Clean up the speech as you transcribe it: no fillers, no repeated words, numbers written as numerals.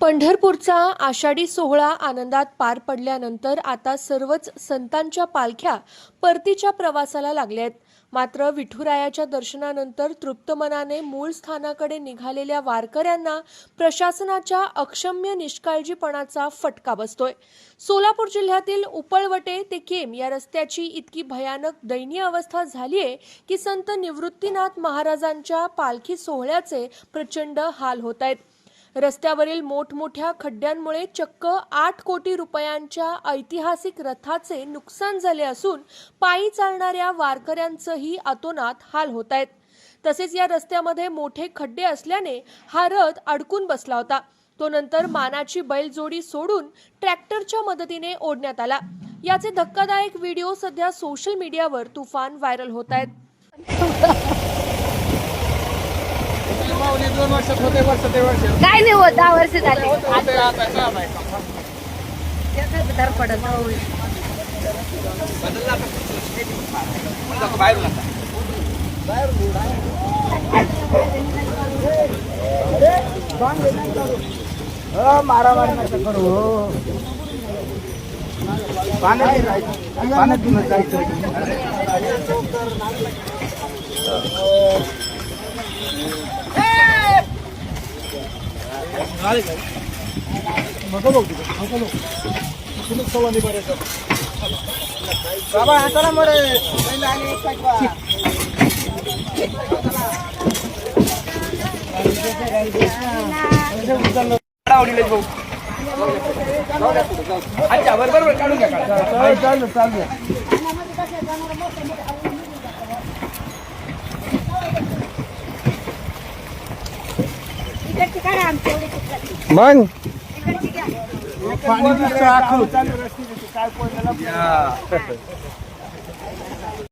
पंढरपूरचा आषाढी सोहळा आनंदात पार पडल्यानंतर आता सर्वच संतांच्या पालख्या परतीच्या प्रवासाला लागल्या आहेत. मात्र विठुरायाच्या दर्शनानंतर तृप्त मनाने मूळ स्थानाकडे निघालेल्या वारकऱ्यांना प्रशासनाच्या अक्षम्य निष्काळजीपणाचा फटका बसतोय. सोलापूर जिल्ह्यातील उपळवटे ते केम या रस्त्याची इतकी भयानक दयनीय अवस्था झालीये की संत निवृत्तीनाथ महाराजांच्या पालखी सोहळ्याचे प्रचंड हाल होत आहेत. रस्त्यावरील मोठमोठ्या खड्ड्यांमुळे चक्क 8 कोटी रुपयांच्या ऐतिहासिक रथाचे नुकसान झाले असून पायी चालणाऱ्या वारकऱ्यांचेही अतोनात हाल होत आहेत. तसेच या रस्त्यामध्ये मोठे खड्डे असल्याने हा रथ अडकून बसला होता. तो नंतर मानाची बैलजोडी सोडून ट्रॅक्टरच्या मदतीने ओढण्यात आला. याचे धक्कादायक व्हिडिओ सध्या सोशल मीडियावर तुफान व्हायरल होत आहेत. 2 वर्षात होते काय नाही होत 10 वर्ष झाले मारामारी नका करू. पाण्यात घेऊन जायचं. बाबा हाताला मरे बरोबर काढून घ्या. चालू चालू मग पाणी चालू रस्ते काय